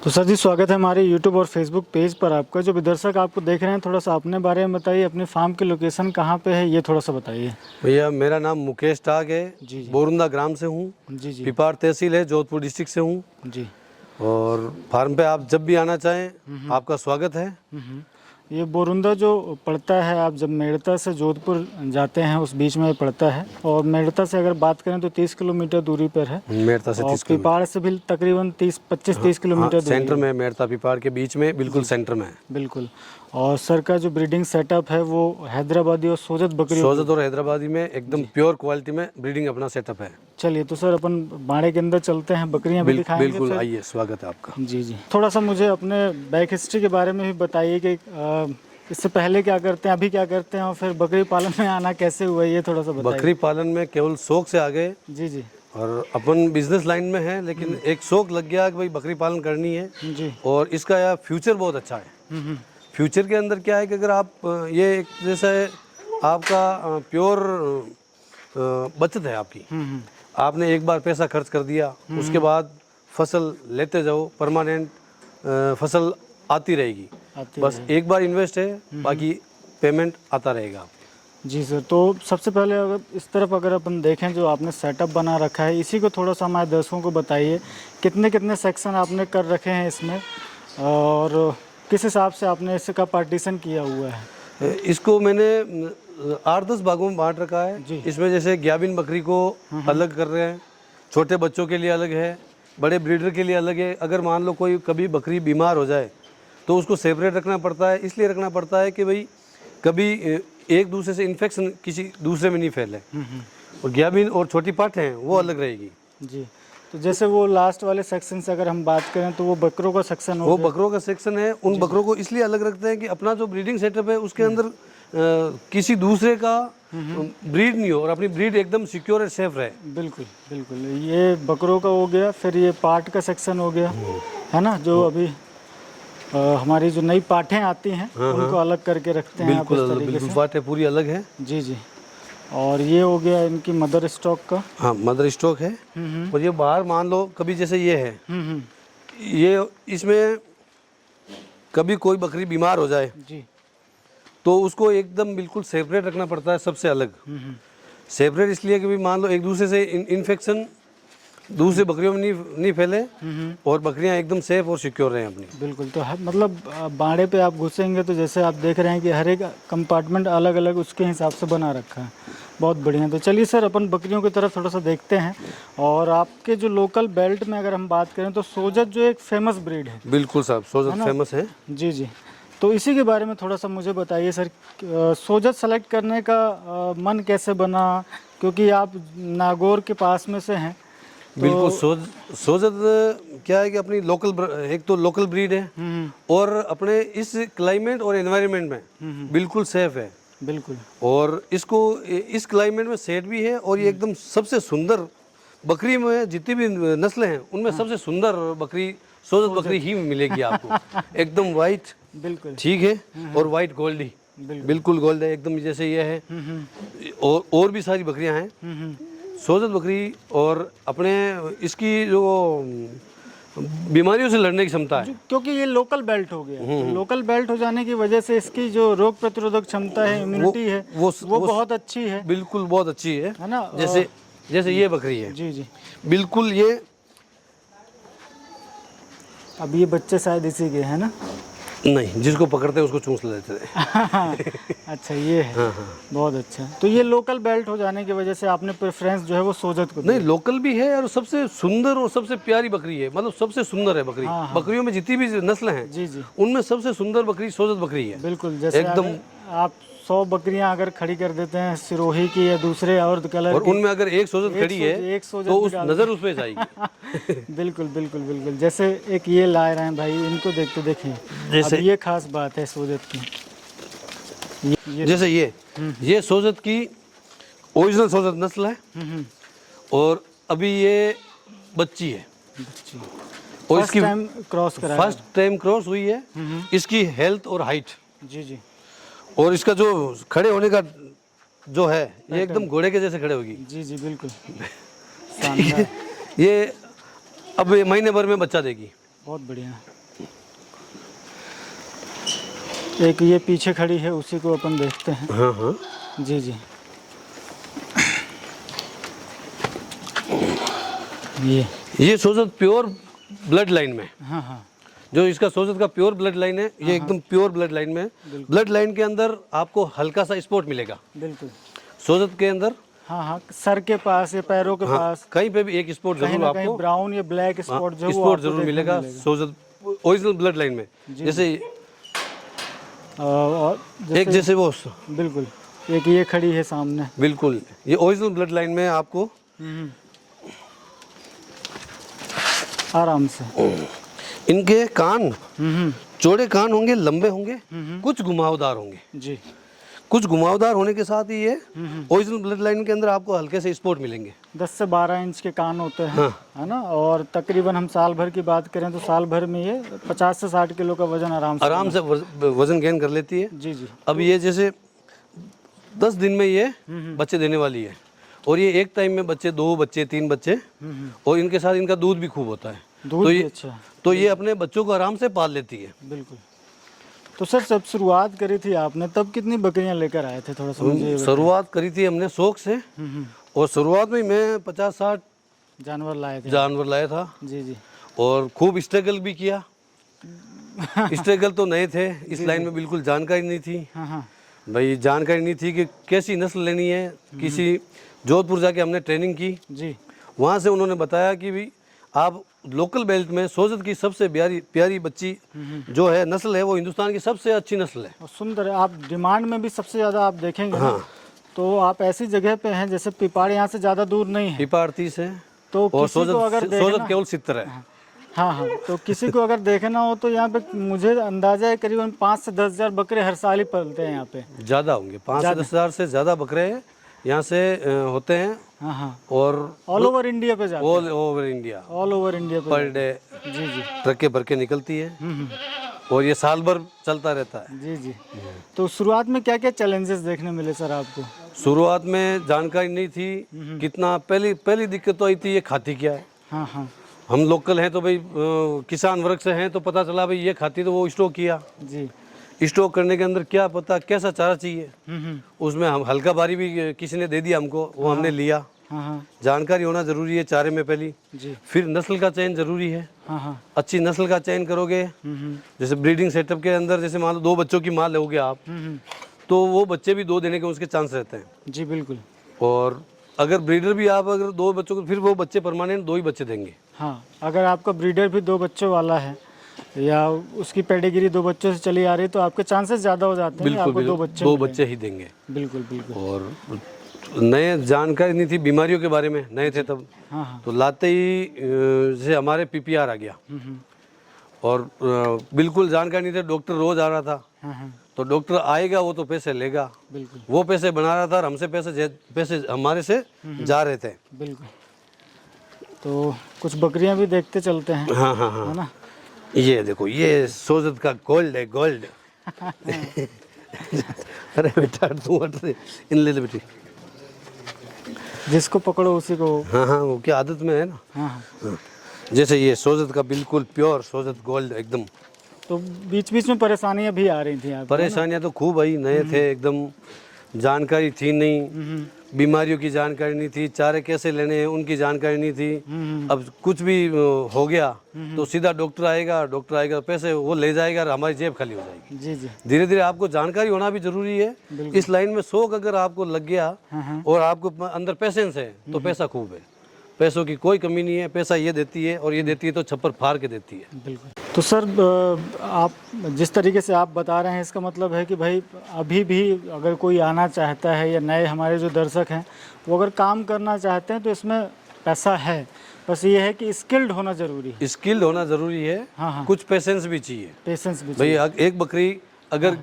तो सर जी, स्वागत है हमारे यूट्यूब और फेसबुक पेज पर आपका। जो भी दर्शक आपको देख रहे हैं, थोड़ा सा अपने बारे में बताइए, अपने फार्म की लोकेशन कहाँ पे है ये थोड़ा सा बताइए। भैया मेरा नाम मुकेश टाग है। जी जी बोरुंदा ग्राम से हूँ। जी जी पिपाड़ तहसील है, जोधपुर डिस्ट्रिक्ट से हूँ। जी। और फार्म पे आप जब भी आना चाहें आपका स्वागत है। ये बोरुंदा जो पड़ता है, आप जब मेड़ता से जोधपुर जाते हैं उस बीच में पड़ता है। और मेड़ता से अगर बात करें तो 30 किलोमीटर दूरी पर है। मेड़ता से और 30 किलोमीटर पिपाड़ से भी तकरीबन 25-30 किलोमीटर दूरी सेंटर है। में, मेड़ता पिपाड़ के बीच में, बिल्कुल सेंटर में है। बिल्कुल। और सर का जो ब्रीडिंग सेटअप है वो हैदराबादी और सोजत बकरियों सोजत और हैदराबादी में एकदम प्योर क्वालिटी में ब्रीडिंग अपना सेटअप है। चलिए तो सर अपन बाड़े के अंदर चलते हैं, बकरियां भी दिखाएंगे। बिल्कुल फिर आइए, स्वागत है आपका। जी जी, थोड़ा सा मुझे अपने बैक हिस्ट्री के बारे में भी बताइए कि इससे पहले क्या करते हैं, अभी क्या करते हैं, और फिर बकरी पालन में आना कैसे हुआ, ये थोड़ा सा बताइए। बकरी पालन में केवल शौक से आ गए। जी जी और अपन बिजनेस लाइन में है, लेकिन एक शौक लग गया कि भाई बकरी पालन करनी है। जी। और इसका यार फ्यूचर बहुत अच्छा है। फ्यूचर के अंदर क्या है कि अगर आप ये एक जैसे आपका प्योर बचत है आपकी। आपने एक बार पैसा खर्च कर दिया, उसके बाद फसल लेते जाओ, परमानेंट फसल आती रहेगी। बस एक बार इन्वेस्ट है, बाकी पेमेंट आता रहेगा। जी सर, तो सबसे पहले अगर इस तरफ अगर अपन देखें जो आपने सेटअप बना रखा है, इसी को थोड़ा सा हमारे दर्शकों को बताइए। कितने कितने सेक्शन आपने कर रखे हैं इसमें, और किस हिसाब से आपने इसका पार्टीशन किया हुआ है? इसको मैंने 8-10 भागों में बांट रखा है। इसमें जैसे ग्याबिन बकरी को अलग कर रहे हैं, छोटे बच्चों के लिए अलग है, बड़े ब्रीडर के लिए अलग है। अगर मान लो कोई कभी बकरी बीमार हो जाए तो उसको सेपरेट रखना पड़ता है। इसलिए रखना पड़ता है कि भाई कभी एक दूसरे से इन्फेक्शन किसी दूसरे में नहीं फैले। और ग्याबिन और छोटी पाठ हैं वो अलग रहेगी। जी, तो जैसे वो लास्ट वाले सेक्शन से अगर हम बात करें तो वो बकरों का सेक्शन हो वो गया। बकरों का सेक्शन है। उन बकरों को इसलिए अलग रखते हैं कि अपना जो ब्रीडिंग सेटअप है उसके अंदर किसी दूसरे का ब्रीड नहीं हो और अपनी ब्रीड एकदम सिक्योर और सेफ रहे। बिल्कुल बिल्कुल, ये बकरों का हो गया। फिर ये पाट का सेक्शन हो गया, है ना, जो अभी हमारी जो नई पाठें आती हैं उनको अलग करके रखते हैं। बिल्कुल अलग, बिल्कुल पाठें पूरी अलग है। जी जी। और ये हो गया इनकी मदर स्टॉक का। हाँ, मदर स्टॉक है। और ये बाहर मान लो कभी जैसे ये है, ये इसमें कभी कोई बकरी बीमार हो जाए जी, तो उसको एकदम बिल्कुल सेपरेट रखना पड़ता है, सबसे अलग। सेपरेट इसलिए कि भी मान लो एक दूसरे से इन्फेक्शन दूसरे बकरियों में नहीं फैले और बकरियां एकदम सेफ और सिक्योर रहें अपनी। बिल्कुल। तो मतलब बाड़े पे आप घुसेंगे तो जैसे आप देख रहे हैं कि हर एक कंपार्टमेंट अलग अलग उसके हिसाब से बना रखा है। बहुत बढ़िया। तो चलिए सर, अपन बकरियों की तरफ थोड़ा सा देखते हैं। और आपके जो लोकल बेल्ट में अगर हम बात करें तो सोजत जो एक फेमस ब्रीड है। बिल्कुल साहब, सोजत फेमस है। जी जी, तो इसी के बारे में थोड़ा सा मुझे बताइए सर। सोजत सेलेक्ट करने का मन कैसे बना, क्योंकि आप नागौर के पास में से हैं। बिल्कुल। सोजत क्या है कि अपनी लोकल, एक तो लोकल ब्रीड है और अपने इस क्लाइमेट और एनवायरनमेंट में बिल्कुल सेफ है। बिल्कुल। और इसको इस क्लाइमेट में सेट भी है। और ये एकदम सबसे सुंदर बकरी में जितनी भी नस्लें हैं उनमें सबसे सुंदर बकरी सोजत बकरी ही मिलेगी आपको। एकदम वाइट, बिल्कुल ठीक है, और वाइट गोल्डी, बिल्कुल गोल्ड है एकदम जैसे ये है। और भी सारी बकरियां हैं सोजत बकरी। और अपने इसकी जो बीमारियों से लड़ने की क्षमता है, क्योंकि ये लोकल बेल्ट हो गया। तो लोकल बेल्ट हो जाने की वजह से इसकी जो रोग प्रतिरोधक क्षमता है, इम्यूनिटी है, वो बहुत अच्छी है। बिल्कुल बहुत अच्छी है ना। जैसे ये बकरी है। जी जी, बिल्कुल। ये अब ये बच्चे शायद इसी के है ना? नहीं, जिसको पकड़ते हैं उसको चूस लेते हैं। अच्छा, ये है। हाँ। बहुत अच्छा। तो ये लोकल बेल्ट हो जाने की वजह से आपने प्रेफरेंस जो है वो सोजत को नहीं, लोकल भी है और सबसे सुंदर और सबसे प्यारी बकरी है। मतलब सबसे सुंदर है बकरी। बकरियों में जितनी भी नस्लें हैं जी जी, उनमें सबसे सुंदर बकरी सोजत बकरी है। बिल्कुल। जैसे एकदम आप 100 बकरियां अगर खड़ी कर देते हैं सिरोही की या दूसरे और कलर और की, उनमें अगर एक सोजत खड़ी है एक सोजत तो उस नजर उस पे जाएगी। बिल्कुल बिल्कुल बिल्कुल। जैसे एक ये ला रहे हैं भाई, इनको देखते देखिए। जैसे ये खास बात है सोजत की। जैसे ये सोजत की ओरिजिनल सोजत नस्ल है। और अभी ये बच्ची है और इसकी फर्स्ट टाइम क्रॉस हुई है। इसकी हेल्थ और हाइट, जी जी, और इसका जो खड़े होने का जो है ये एकदम घोड़े के जैसे खड़े होगी। जी जी, बिल्कुल। ये अब महीने भर में बच्चा देगी। बहुत बढ़िया। एक ये पीछे खड़ी है, उसी को अपन देखते हैं। हाँ हाँ जी जी। ये सोजत प्योर ब्लड लाइन में, हाँ हाँ जो इसका सोजत का प्योर ब्लड लाइन है, ये एकदम प्योर ब्लड लाइन में है। ब्लड लाइन के अंदर आपको हल्का सा स्पॉट मिलेगा बिल्कुल। सोजत के अंदर। हाँ हाँ, सर के पास या पैरों के पास कहीं पे भी एक स्पॉट कहीं जरूर ना कहीं आपको ब्राउन या ब्लैक स्पॉट जो वो स्पॉट आपको जरूर देखने मिलेगा सोजत ओरिजिनल ब्लड लाइन में। जैसे और एक जैसे वो बिल्कुल, एक ये खड़ी है सामने। बिल्कुल ये ओरिजिनल ब्लड लाइन में आपको आराम से। इनके कान चौड़े कान होंगे, लंबे होंगे, कुछ घुमावदार होंगे जी। कुछ घुमावदार होने के साथ ही ये ओरिजिनल ब्लड लाइन के अंदर आपको हल्के से स्पॉट मिलेंगे। 10 से 12 इंच के कान होते हैं, हाँ। है ना। और तकरीबन हम साल भर की बात करें तो साल भर में ये 50 से 60 किलो का वजन आराम से वजन गेन कर लेती है। जी जी। अब ये जैसे 10 दिन में ये बच्चे देने वाली है, और ये एक टाइम में बच्चे 2 बच्चे 3 बच्चे, और इनके साथ इनका दूध भी खूब होता है। दूध भी अच्छा। तो ये अपने बच्चों को आराम से पाल लेती है। बिल्कुल। तो सर जब शुरुआत करी थी आपने तब कितनी बकरियां लेकर आए थे, थोड़ा सा मुझे शुरुआत करी थी हमने शौक से, और शुरुआत में मैं 50-60 जानवर लाए थे। जानवर लाया था। जी जी। और खूब स्ट्रगल भी किया। स्ट्रगल तो नए थे, इस लाइन में बिल्कुल जानकारी नहीं थी। हाँ हाँ भाई जानकारी नहीं थी कि कैसी नस्ल लेनी है। किसी जोधपुर जाके हमने ट्रेनिंग की, जी। वहाँ से उन्होंने बताया कि भाई आप लोकल बेल्ट में सोजत की सबसे प्यारी बच्ची जो है नस्ल है, वो हिंदुस्तान की सबसे अच्छी नस्ल है और सुंदर है। आप डिमांड में भी सबसे ज़्यादा आप देखेंगे ना, तो आप ऐसी जगह पे हैं जैसे पिपाड़ यहाँ से ज़्यादा दूर नहीं है। पिपाड़ 30 है तो और किसी को अगर सोजत केवल 70 है। हाँ हाँ, तो किसी को अगर देखना हो तो यहाँ पे मुझे अंदाजा है करीबन 5 से 10 हज़ार बकरे हर साल ही पलते हैं यहाँ पे। ज़्यादा होंगे, 5 से 10 हज़ार से ज़्यादा बकरे यहाँ से होते हैं। हाँ हाँ, और ऑल ओवर इंडिया पे जाते हैं। ऑल ओवर इंडिया पे पर डे जी जी। ट्रक के भर के निकलती है, और ये साल भर चलता रहता है। जी जी। तो शुरुआत में क्या क्या चैलेंजेस देखने मिले सर आपको? शुरुआत में जानकारी नहीं थी कितना। पहली दिक्कत तो आई थी ये खाती क्या है। हाँ हाँ हम लोकल हैं तो भाई किसान वर्ग से हैं, तो पता चला भाई ये खाती, तो वो स्टॉक किया। जी। स्टॉक करने के अंदर क्या पता कैसा चारा चाहिए, उसमें हम हल्का भारी भी किसी ने दे दिया हमको, वो हमने लिया। हाँ हाँ जानकारी होना जरूरी है चारे में पहली। जी। फिर नस्ल का चयन जरूरी है। हाँ हाँ अच्छी नस्ल का चयन करोगे, जैसे ब्रीडिंग सेटअप के अंदर जैसे मान लो 2 बच्चों की माँ लोगे आप, तो वो बच्चे भी 2 देने के उसके चांस रहते हैं। जी बिल्कुल। और अगर ब्रीडर भी आप अगर 2 बच्चों को, फिर वो बच्चे परमानेंट 2 ही बच्चे देंगे। हाँ, अगर आपका ब्रीडर भी 2 बच्चों वाला है या उसकी पेडिग्री 2 बच्चों से चली आ रही, तो आपके चांसेस ज़्यादा हो जाते हैं। बिल्कुल, आपको 2 बच्चे ही देंगे। बिल्कुल बिल्कुल। और नए जानकारी नहीं थी बीमारियों के बारे में, नए थे तब। हाँ हाँ तो लाते ही जैसे हमारे PPR आ गया, और बिल्कुल जानकारी नहीं थी। डॉक्टर रोज आ रहा था, हाँ हाँ तो डॉक्टर आएगा वो तो पैसे लेगा, बिल्कुल वो पैसे बना रहा था, और हमसे पैसे हमारे से जा रहे थे। बिल्कुल। तो कुछ बकरियां भी देखते चलते हैं। हाँ हाँ हाँ, है ना। ये देखो ये सोजत का गोल्ड है, गोल्ड। अरे बेटा तू हट रे, इन ले बेटी। जिसको पकड़ो उसी को। हाँ हाँ, वो क्या आदत में है ना। हाँ हाँ। जैसे ये सोजत का बिल्कुल प्योर सोजत गोल्ड एकदम। तो बीच बीच में परेशानियां भी आ रही थी आपको? परेशानियां तो खूब आई, नए थे एकदम, जानकारी थी नहीं, बीमारियों की जानकारी नहीं थी, चारे कैसे लेने हैं उनकी जानकारी नहीं थी। अब कुछ भी हो गया तो सीधा डॉक्टर आएगा पैसे वो ले जाएगा और हमारी जेब खाली हो जाएगी। जी जी। धीरे धीरे आपको जानकारी होना भी जरूरी है। इस लाइन में शौक अगर आपको लग गया और आपको अंदर पेशेंस है तो पैसा खूब है। पैसों की कोई कमी नहीं है, पैसा ये देती है, और ये देती है तो छप्पर फाड़ के देती है। बिल्कुल। तो सर आप जिस तरीके से आप बता रहे हैं, इसका मतलब है कि भाई अभी भी अगर कोई आना चाहता है या नए हमारे जो दर्शक हैं वो अगर काम करना चाहते हैं तो इसमें पैसा है, बस ये है कि स्किल्ड होना ज़रूरी है। स्किल्ड होना ज़रूरी है। हाँ हाँ। कुछ पेशेंस भी चाहिए। पेशेंस भी भाई एक बकरी अगर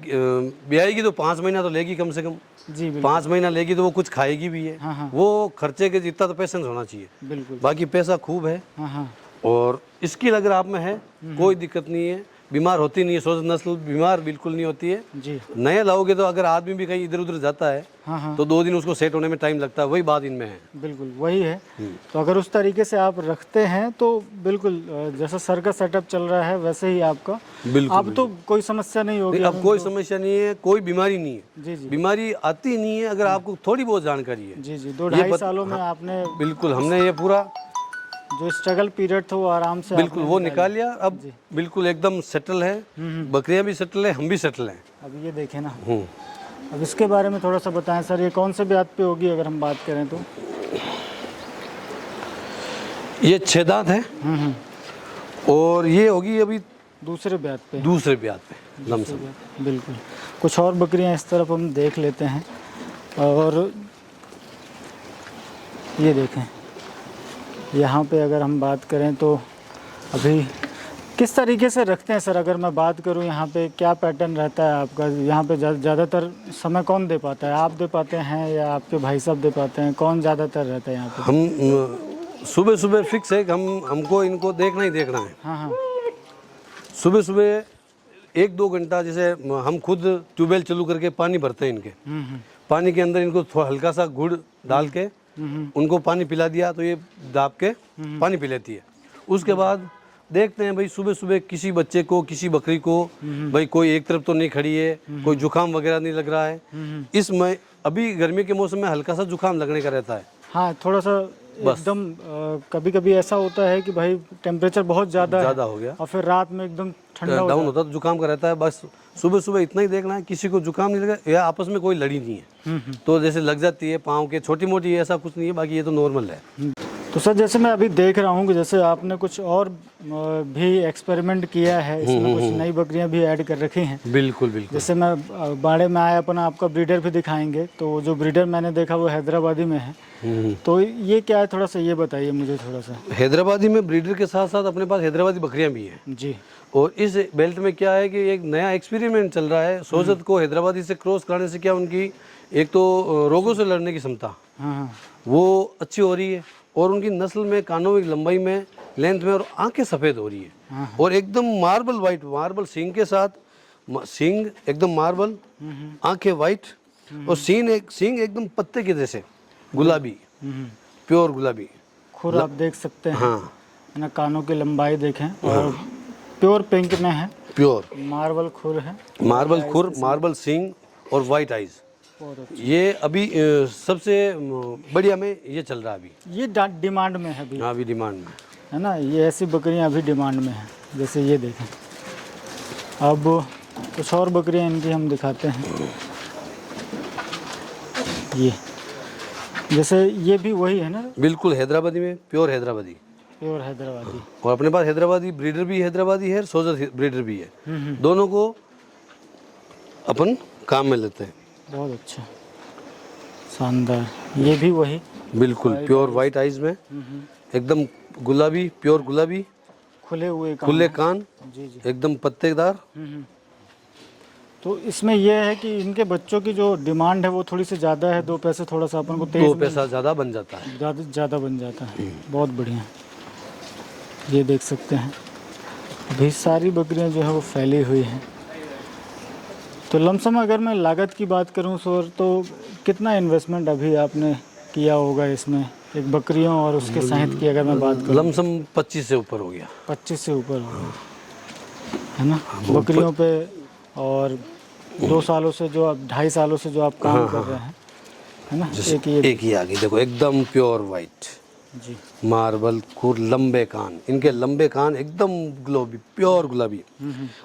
ब्याएगी तो 5 महीना तो लेगी कम से कम। जी बिल्कुल। 5 महीना लेगी तो वो कुछ खाएगी भी है। हाँ हाँ। वो खर्चे के जितना तो पेशेंस होना चाहिए। बिल्कुल। बाकी पैसा खूब है। हाँ हाँ। और स्किल अगर आप में है कोई दिक्कत नहीं है। बीमार होती नहीं है, सोजत नस्ल बीमार बिल्कुल नहीं होती है। जी। नया लाओगे तो अगर आदमी भी कहीं इधर उधर जाता है हाँ हाँ तो 2 दिन उसको सेट होने में टाइम लगता है, वही बात इनमें है। बिल्कुल वही है। तो अगर उस तरीके से आप रखते हैं तो बिल्कुल जैसा सर का सेटअप चल रहा है वैसे ही आपका बिल्कुल अब तो कोई समस्या नहीं होगी। अब कोई समस्या नहीं है, कोई बीमारी नहीं है, जी जी बीमारी आती नहीं है अगर आपको थोड़ी बहुत जानकारी है। जी जी 2-2.5 सालों में आपने बिल्कुल हमने ये पूरा जो स्ट्रगल पीरियड था वो आराम से बिल्कुल आपने वो निकाला। निकाल लिया। अब बिल्कुल एकदम सेटल है, बकरियां भी सेटल है, हम भी सेटल हैं। अब ये देखें ना, हम्म। अब इसके बारे में थोड़ा सा बताएं सर, ये कौन से ब्यात पे होगी अगर हम बात करें तो? ये 6 दांत है और ये होगी अभी दूसरे ब्यात पे। दूसरे ब्यात पे लमसम। बिल्कुल। कुछ और बकरियां इस तरफ हम देख लेते हैं और ये देखें यहाँ पे अगर हम बात करें तो अभी किस तरीके से रखते हैं सर? अगर मैं बात करूँ यहाँ पे क्या पैटर्न रहता है आपका? यहाँ पे ज़्यादातर समय कौन दे पाता है? आप दे पाते हैं या आपके भाई साहब दे पाते हैं? कौन ज़्यादातर रहता है यहाँ पे? हम सुबह सुबह फिक्स है कि हमको इनको देखना ही देखना है। हाँ हाँ सुबह सुबह 1-2 घंटा जैसे हम खुद ट्यूबवेल चालू करके पानी भरते हैं इनके। पानी के अंदर इनको थोड़ा हल्का सा गुड़ डाल के उनको पानी पिला दिया तो ये दाब के पानी पी लेती है। उसके बाद देखते हैं भाई सुबह सुबह किसी बच्चे को किसी बकरी को भाई कोई एक तरफ तो नहीं खड़ी है, कोई जुकाम वगैरह नहीं लग रहा है। इसमें अभी गर्मी के मौसम में हल्का सा जुकाम लगने का रहता है। हाँ थोड़ा सा एकदम कभी कभी ऐसा होता है कि भाई टेम्परेचर बहुत ज़्यादा हो गया और फिर रात में एकदम ठंडा डाउन होता है तो जुकाम का रहता है। बस सुबह सुबह इतना ही देखना है किसी को जुकाम नहीं लगा या आपस में कोई लड़ी नहीं है तो जैसे लग जाती है पाँव के छोटी मोटी ऐसा कुछ नहीं है, बाकी ये तो नॉर्मल है। तो सर जैसे मैं अभी देख रहा हूँ कि जैसे आपने कुछ और भी एक्सपेरिमेंट किया है, इसमें कुछ नई बकरियां भी ऐड कर रखी हैं। बिल्कुल बिल्कुल। जैसे मैं बाड़े में आया अपना आपका ब्रीडर भी दिखाएंगे, तो जो ब्रीडर मैंने देखा वो हैदराबादी में है। तो ये क्या है, थोड़ा सा ये बताइए मुझे थोड़ा सा। हैदराबादी में ब्रीडर के साथ साथ अपने पास हैदराबादी बकरियां भी हैं जी। और इस बेल्ट में क्या है कि एक नया एक्सपेरिमेंट चल रहा है। सोजत को हैदराबादी से क्रॉस कराने से क्या उनकी एक तो रोगों से लड़ने की क्षमता वो अच्छी हो रही है और उनकी नस्ल में कानों की लंबाई में लेंथ में और आंखें सफ़ेद हो रही है और एकदम मार्बल वाइट, मार्बल सींग के साथ, सींग एकदम मार्बल, आंखें वाइट और सींग एकदम पत्ते के जैसे गुलाबी, प्योर गुलाबी खुर आप देख सकते हैं। हाँ ना, कानों की लंबाई देखें और प्योर पिंक में है, प्योर मार्बल खुर है, मार्बल खुर, मार्बल सींग और वाइट आइज। ये अभी सबसे बढ़िया में ये चल रहा है अभी। ये डिमांड में है अभी। हाँ अभी डिमांड में है ना, ये ऐसी बकरियां अभी डिमांड में हैं। जैसे ये देखें, अब कुछ और बकरियां इनकी हम दिखाते हैं। ये जैसे ये भी वही है ना, बिल्कुल हैदराबादी में, प्योर हैदराबादी, प्योर हैदराबादी। और अपने पास हैदराबादी ब्रीडर भी हैदराबादी है, सोजत ब्रीडर भी है। दोनों को अपन काम में लेते हैं। बहुत अच्छा, शानदार। ये भी वही बिल्कुल प्योर वाइट आइज में, एकदम गुलाबी, प्योर गुलाबी, खुले कान, जी जी, एकदम पत्तेदार। तो इसमें यह है कि इनके बच्चों की जो डिमांड है वो थोड़ी सी ज़्यादा है, 2 पैसे थोड़ा सा अपन को तेज 2 पैसा ज़्यादा बन जाता है, ज़्यादा बन जाता है। बहुत बढ़िया, ये देख सकते हैं अभी सारी बकरियां जो है वो फैली हुई हैं। तो लमसम अगर मैं लागत की बात करूं सर, तो कितना इन्वेस्टमेंट अभी आपने किया होगा इसमें, एक बकरियों और उसके सहित की अगर मैं बात करूं? लमसम 25 से ऊपर हो गया। 25 से ऊपर हो गया, है ना, बकरियों पे। और 2 सालों से जो आप 2.5 सालों से जो आप काम कर रहे हैं, है ना। एक ही आगे देखो, एकदम प्योर वाइट जी, मार्बल खुर, लंबे कान, इनके लंबे कान एकदम गुलाबी, प्योर गुलाबी।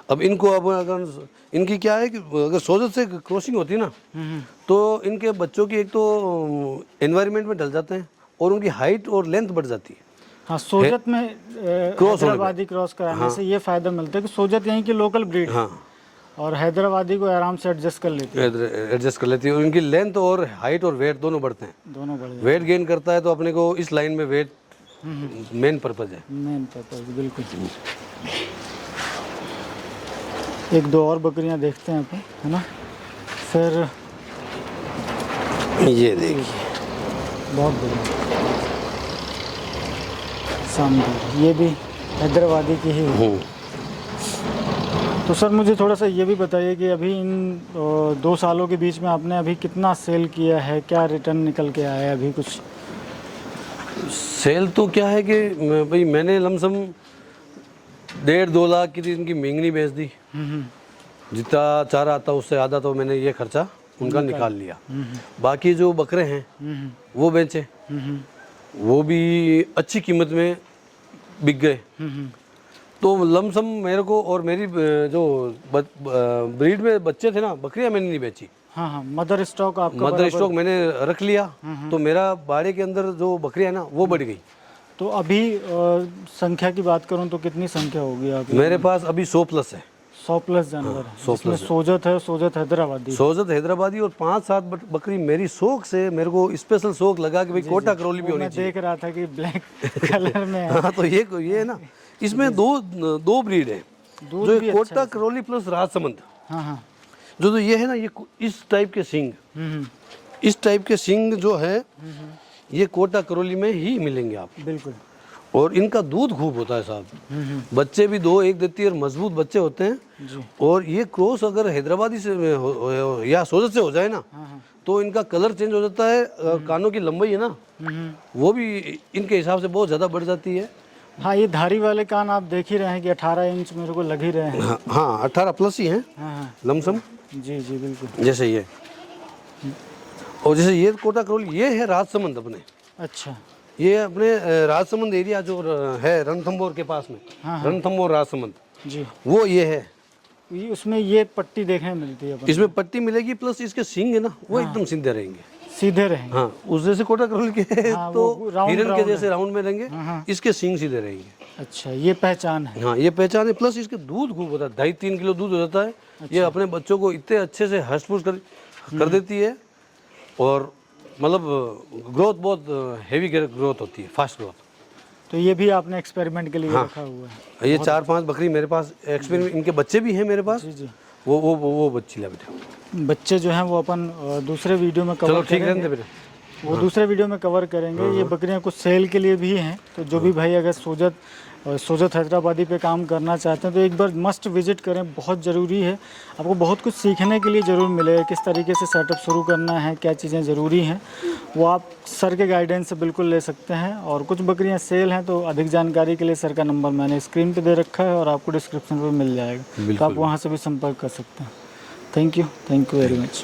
अब इनको अब अगर इनकी क्या है कि अगर सोजत से क्रॉसिंग होती है ना तो इनके बच्चों की एक तो एनवायरनमेंट में ढल जाते हैं और उनकी हाइट और लेंथ बढ़ जाती है। हाँ, सोजत में हैदराबादी क्रॉस कराने से ये फायदा मिलता है कि सोजत यहीं की लोकल ब्रीड है और हैदराबादी को आराम से एडजस्ट कर लेती है। और इनकी लेंथ और हाइट और वेट दोनों बढ़ते हैं, दोनों बढ़ जाते हैं। वेट गेन करता है तो अपने को इस लाइन में वेट मेन पर्पज है। मेन पर्पज, बिल्कुल। 1-2 और बकरियां देखते हैं अपन, है ना। फिर ये देखिए, बहुत बढ़िया, शानदार। ये भी हैदराबादी की ही है। तो सर मुझे थोड़ा सा ये भी बताइए कि अभी इन 2 सालों के बीच में आपने अभी कितना सेल किया है, क्या रिटर्न निकल के आया है अभी कुछ? सेल तो क्या है कि भाई मैंने लमसम 1.5-2 लाख की इनकी मेंगनी बेच दी। जितना चारा आता उससे आधा तो मैंने ये खर्चा उनका निकाल लिया। बाकी जो बकरे हैं वो बेचे, वो भी अच्छी कीमत में बिक गए। तो लमसम मेरे को और मेरी जो ब्रीड में बच्चे थे ना, बकरियां मैंने नहीं बेची। हाँ, मदर स्टॉक आपका मदर स्टॉक मैंने रख लिया। तो मेरा बाड़े के अंदर जो बकरियां है ना वो बढ़ गई। तो अभी संख्या की बात करूं तो कितनी संख्या होगी आपकी? मेरे पास अभी 100 प्लस है। 100 प्लस जानवर है। 100 इसमें सोजत है, सोजत हैदराबादी। सोजत हैदराबादी और 5-7 बकरी मेरी शौक से, मेरे को स्पेशल शौक लगा कि भाई कोटा करौली भी होनी मैं चाहिए। देख रहा था कि ब्लैक कलर में है। हाँ, तो ये है ना, इसमें दो ब्रीड है, जो एक कोटा करौली प्लस राजसमंद। हाँ, जो ये है ना, ये इस टाइप के सिंग, इस टाइप के सिंग जो है ये कोटा करौली में ही मिलेंगे आप। बिल्कुल। और इनका दूध खूब होता है साहब। बच्चे भी 2-1 देती है और मजबूत बच्चे होते हैं जी। और ये क्रॉस अगर हैदराबादी से या सोजत से हो जाए ना, तो इनका कलर चेंज हो जाता है। कानों की लंबाई है ना, वो भी इनके हिसाब से बहुत ज़्यादा बढ़ जाती है। हाँ, ये धारी वाले कान आप देख ही रहे हैं कि 18 इंच मेरे को लग ही रहे हैं। हाँ, 18 प्लस ही हैं हाँ, लमसम। जी जी बिल्कुल। जैसे ये, और जैसे ये कोटा करौली, ये है राजसमंद अपने। अच्छा। ये अपने राजसमंद एरिया जो है रणथंभौर के पास में, रणथंभौर राजसमंद जी, वो ये है। उसमें ये पट्टी देखने मिलती है अपन। इसमें पट्टी मिलेगी, प्लस इसके सींग है ना वो एकदम सीधे रहेंगे। सीधे रहेंगे। हाँ, उस जैसे कोटा करौली के तो हिरन के जैसे राउंड में रहेंगे, इसके सींग सीधे रहेंगे। अच्छा, ये पहचान है। हाँ, ये पहचान है। प्लस इसके दूध खूब होता है, 2.5-3 किलो दूध हो जाता है। अच्छा। ये अपने बच्चों को इतने अच्छे से हष्ट-पुष्ट कर देती है और मतलब ग्रोथ बहुत हेवी ग्रोथ होती है, फास्ट ग्रोथ। तो ये भी आपने एक्सपेरिमेंट के लिए रखा हुआ है? ये 4-5 बकरी मेरे पास एक्सपेरिमेंट, इनके बच्चे भी हैं मेरे पास। जी जी। वो बच्ची ला बेटा। बच्चे जो हैं वो अपन दूसरे वीडियो में कवर करेंगे। वो दूसरे वीडियो में कवर करेंगे। ये बकरियां कुछ सेल के लिए भी हैं, तो जो भी भाई अगर सोजत हैदराबादी पे काम करना चाहते हैं तो एक बार मस्ट विजिट करें, बहुत ज़रूरी है। आपको बहुत कुछ सीखने के लिए ज़रूर मिलेगा, किस तरीके से सेटअप शुरू करना है, क्या चीज़ें ज़रूरी हैं, वो आप सर के गाइडेंस से बिल्कुल ले सकते हैं। और कुछ बकरियां सेल हैं, तो अधिक जानकारी के लिए सर का नंबर मैंने स्क्रीन पे दे रखा है और आपको डिस्क्रिप्शन में मिल जाएगा, तो आप वहाँ से भी संपर्क कर सकते हैं। Thank you very much.